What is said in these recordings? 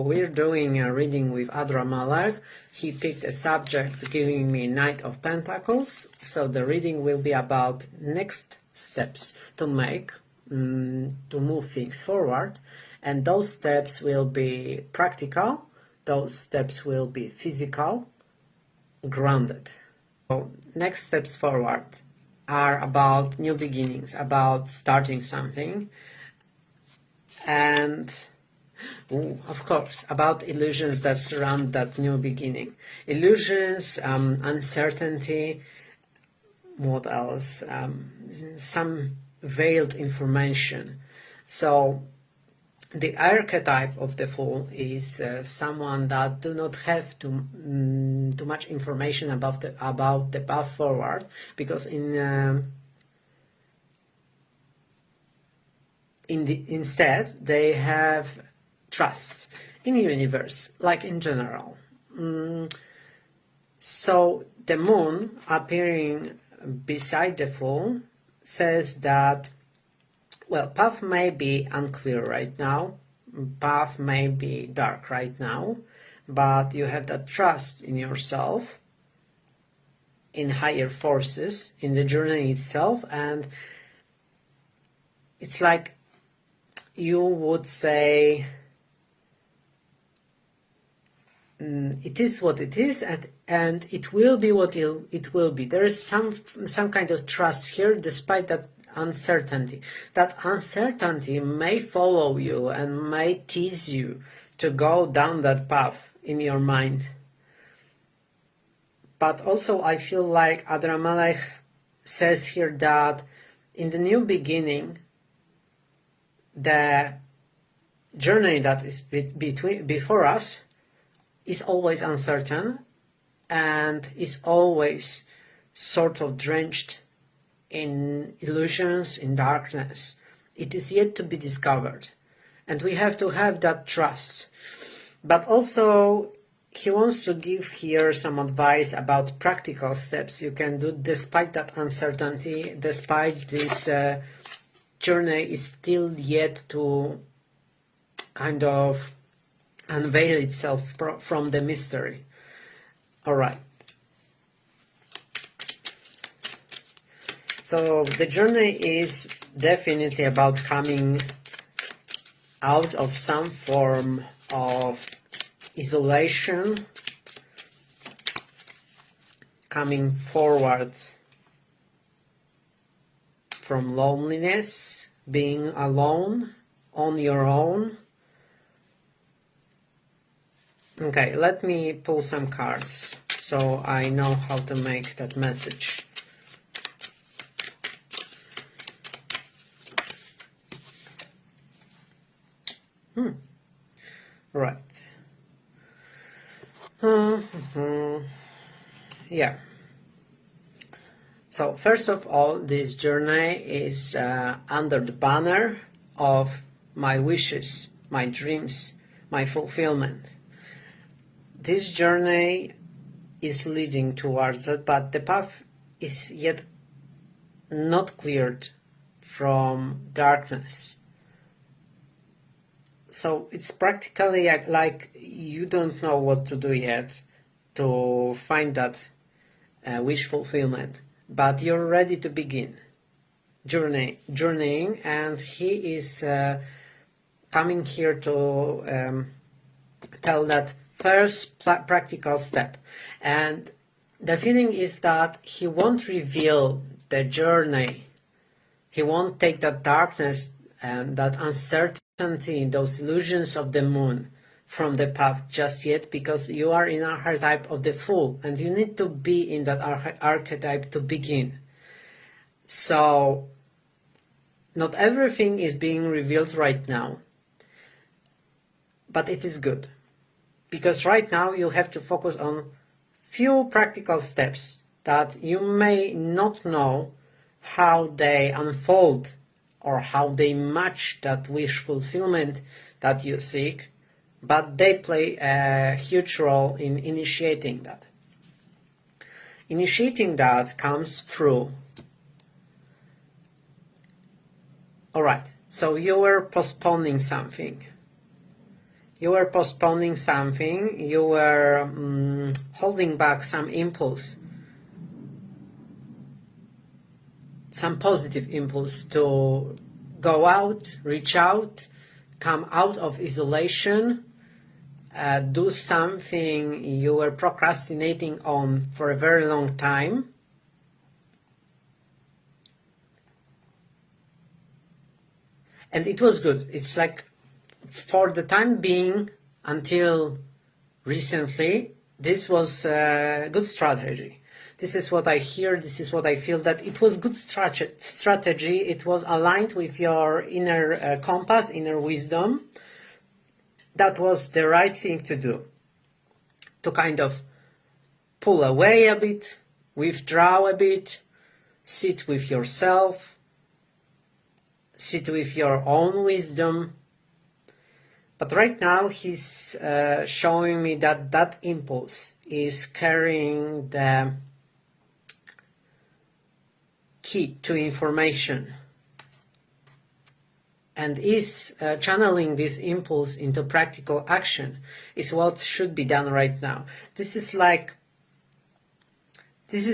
We're doing a reading with Adrammelech. He picked a subject giving me Knight of Pentacles. So the reading will be about next steps to make, to move things forward. And those steps will be practical. Those steps will be physical, grounded. So next steps forward are about new beginnings, about starting something. And of course, about illusions that surround that new beginning. Illusions, uncertainty, what else? Some veiled information. So the archetype of the Fool is someone that do not have too much information about the path forward, because instead they have trust in the universe, like in general. So the moon appearing beside the Fool says that, well, path may be unclear right now, path may be dark right now, but you have that trust in yourself, in higher forces, in the journey itself, and it's like you would say, it is what it is, and it will be what it will be. There is some kind of trust here, despite that uncertainty. That uncertainty may follow you and may tease you to go down that path in your mind. But also I feel like Adrammelech says here that in the new beginning, the journey that is before us is always uncertain and is always sort of drenched in illusions, in darkness. It is yet to be discovered, and we have to have that trust. But also he wants to give here some advice about practical steps you can do despite that uncertainty, despite this journey is still yet to kind of unveil itself from the mystery. All right. So the journey is definitely about coming out of some form of isolation, coming forward from loneliness, being alone, on your own. Okay, let me pull some cards so I know how to make that message. Right. Yeah. So first of all, this journey is under the banner of my wishes, my dreams, my fulfillment. This journey is leading towards it, but the path is yet not cleared from darkness. So it's practically like you don't know what to do yet to find that wish fulfillment, but you're ready to begin journeying, and he is coming here to tell that first practical step. And the feeling is that he won't reveal the journey, he won't take that darkness and that uncertainty, those illusions of the moon from the path just yet, because you are in archetype of the Fool and you need to be in that archetype to begin. So not everything is being revealed right now, but it is good, because right now you have to focus on few practical steps that you may not know how they unfold or how they match that wish fulfillment that you seek, but they play a huge role in initiating that. Initiating that comes through. Alright, so you were postponing something. you were postponing something, you were holding back some impulse, some positive impulse to go out, reach out, come out of isolation, do something you were procrastinating on for a very long time. And it was good. It's like, for the time being, until recently, this was a good strategy. This is what I hear, this is what I feel, that it was good strategy. It was aligned with your inner compass, inner wisdom. That was the right thing to do. To kind of pull away a bit, withdraw a bit, sit with yourself, sit with your own wisdom. But right now he's showing me that that impulse is carrying the key to information and is channeling this impulse into practical action is what should be done right now. This is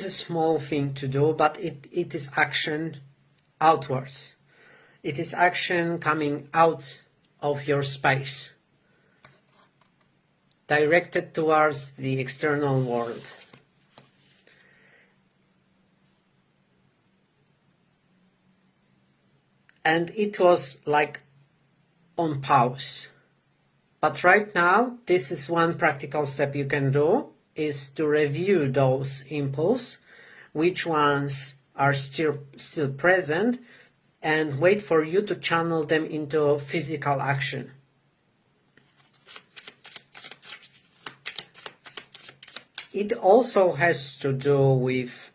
a small thing to do, but it is action outwards. It is action coming out of your space, directed towards the external world. And it was like on pause. But right now, this is one practical step you can do, is to review those impulses, which ones are still present, and wait for you to channel them into physical action. It also has to do with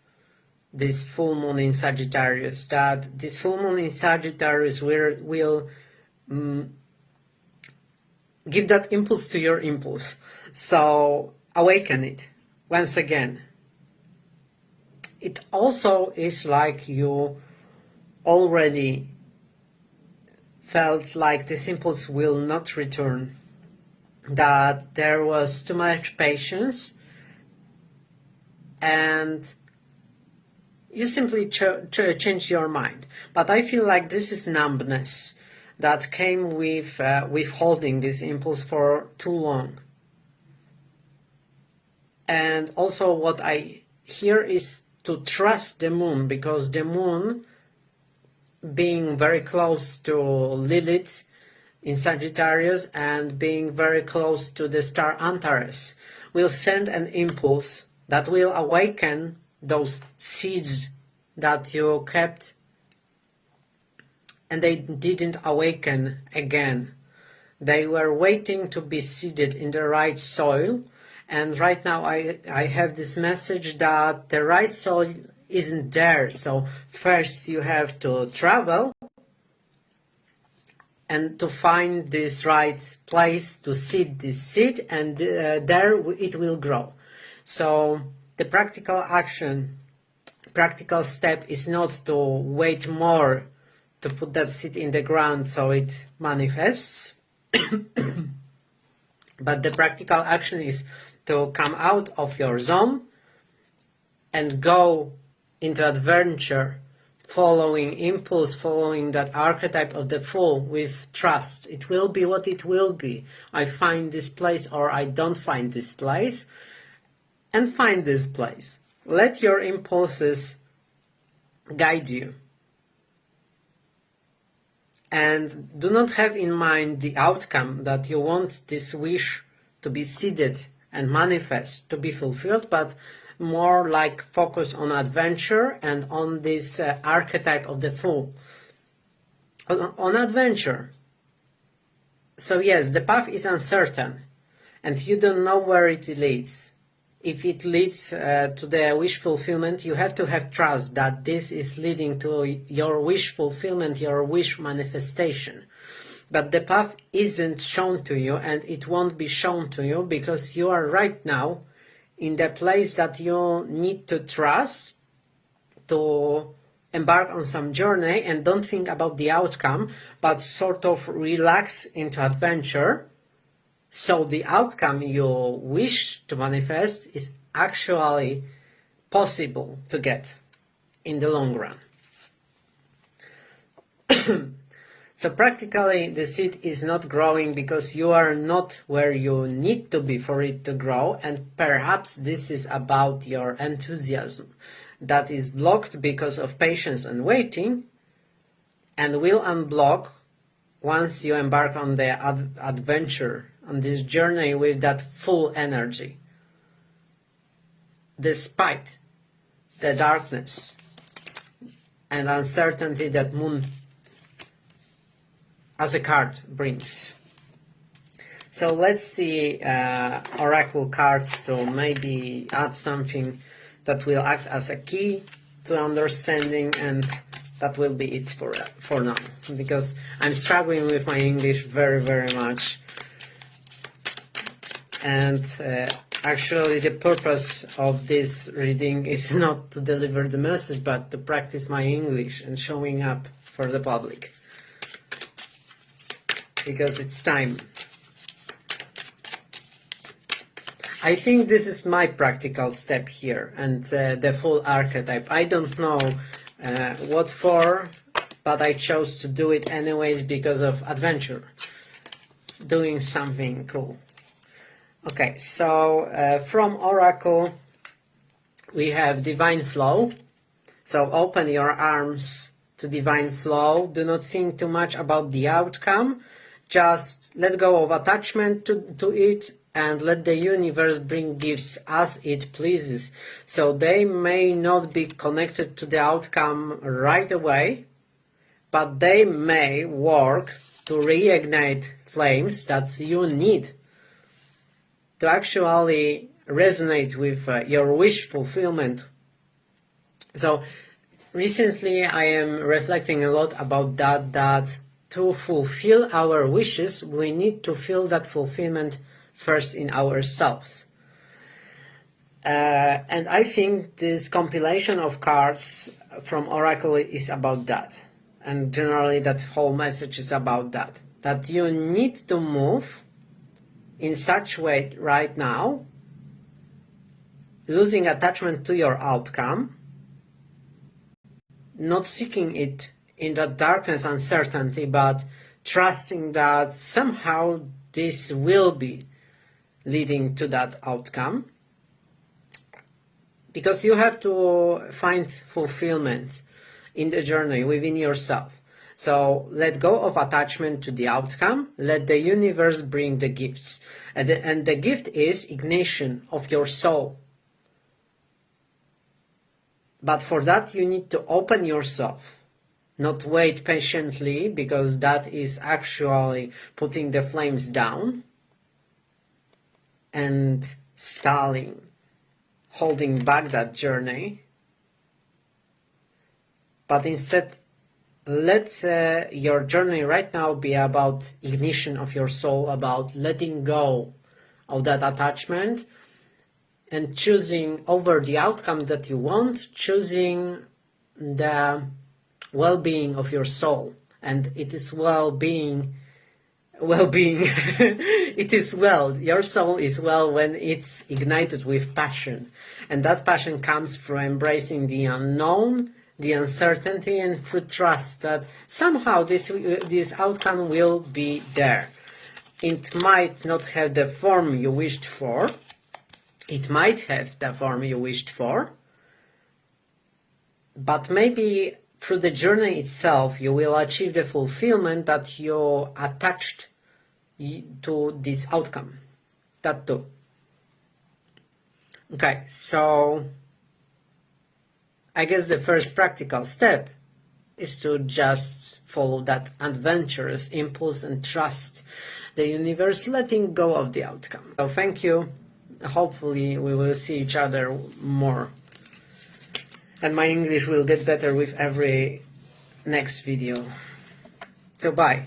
this full moon in Sagittarius, that this full moon in Sagittarius will give that impulse to your impulse. So awaken it once again. It also is like you already felt like this impulse will not return, that there was too much patience, and you simply change your mind. But I feel like this is numbness that came with holding this impulse for too long. And also what I hear is to trust the moon, because the moon, being very close to Lilith in Sagittarius and being very close to the star Antares, will send an impulse that will awaken those seeds that you kept and they didn't awaken again. They were waiting to be seeded in the right soil, and right now I have this message that the right soil isn't there. So first you have to travel and to find this right place to seed this seed, and there it will grow. So the practical step is not to wait more to put that seed in the ground so it manifests, but the practical action is to come out of your zone and go into adventure, following impulse, following that archetype of the Fool with trust. It will be what it will be. I find this place or I don't find this place, and find this place. Let your impulses guide you. And do not have in mind the outcome, that you want this wish to be seeded and manifest, to be fulfilled, but more like focus on adventure and on this archetype of the Fool. On adventure. So yes, the path is uncertain and you don't know where it leads. If it leads to the wish fulfillment, you have to have trust that this is leading to your wish fulfillment, your wish manifestation. But the path isn't shown to you, and it won't be shown to you because you are right now in the place that you need to trust to embark on some journey, and don't think about the outcome, but sort of relax into adventure So the outcome you wish to manifest is actually possible to get in the long run. So practically the seed is not growing because you are not where you need to be for it to grow, and perhaps this is about your enthusiasm that is blocked because of patience and waiting, and will unblock once you embark on the adventure, on this journey with that full energy, despite the darkness and uncertainty that Moon as a card brings. So let's see oracle cards to maybe add something that will act as a key to understanding, and that will be it for now, because I'm struggling with my English very much. And actually the purpose of this reading is not to deliver the message, but to practice my English and showing up for the public, because it's time. I think this is my practical step here, and the full archetype. I don't know what for, but I chose to do it anyways because of adventure. It's doing something cool. Okay, so from Oracle we have Divine Flow. So open your arms to Divine Flow. Do not think too much about the outcome. Just let go of attachment to it and let the universe bring gifts as it pleases. So they may not be connected to the outcome right away, but they may work to reignite flames that you need to actually resonate with your wish fulfillment. So recently I am reflecting a lot about that to fulfill our wishes, we need to feel that fulfillment first in ourselves. And I think this compilation of cards from Oracle is about that. And generally that whole message is about that. That you need to move in such a way right now, losing attachment to your outcome, not seeking it in that darkness, uncertainty, but trusting that somehow this will be leading to that outcome. Because you have to find fulfillment in the journey within yourself. So let go of attachment to the outcome, let the universe bring the gifts. And the gift is ignition of your soul. But for that you need to open yourself, not wait patiently, because that is actually putting the flames down and stalling, holding back that journey. But instead, let your journey right now be about ignition of your soul, about letting go of that attachment and choosing over the outcome that you want, choosing the well-being of your soul. And it is well-being, it is well, your soul is well when it's ignited with passion. And that passion comes from embracing the unknown, the uncertainty, and through trust that somehow this outcome will be there. It might not have the form you wished for. It might have the form you wished for. But maybe through the journey itself, you will achieve the fulfillment that you attached to this outcome. That too. Okay, so I guess the first practical step is to just follow that adventurous impulse and trust the universe, letting go of the outcome. So thank you. Hopefully we will see each other more. And my English will get better with every next video. So bye.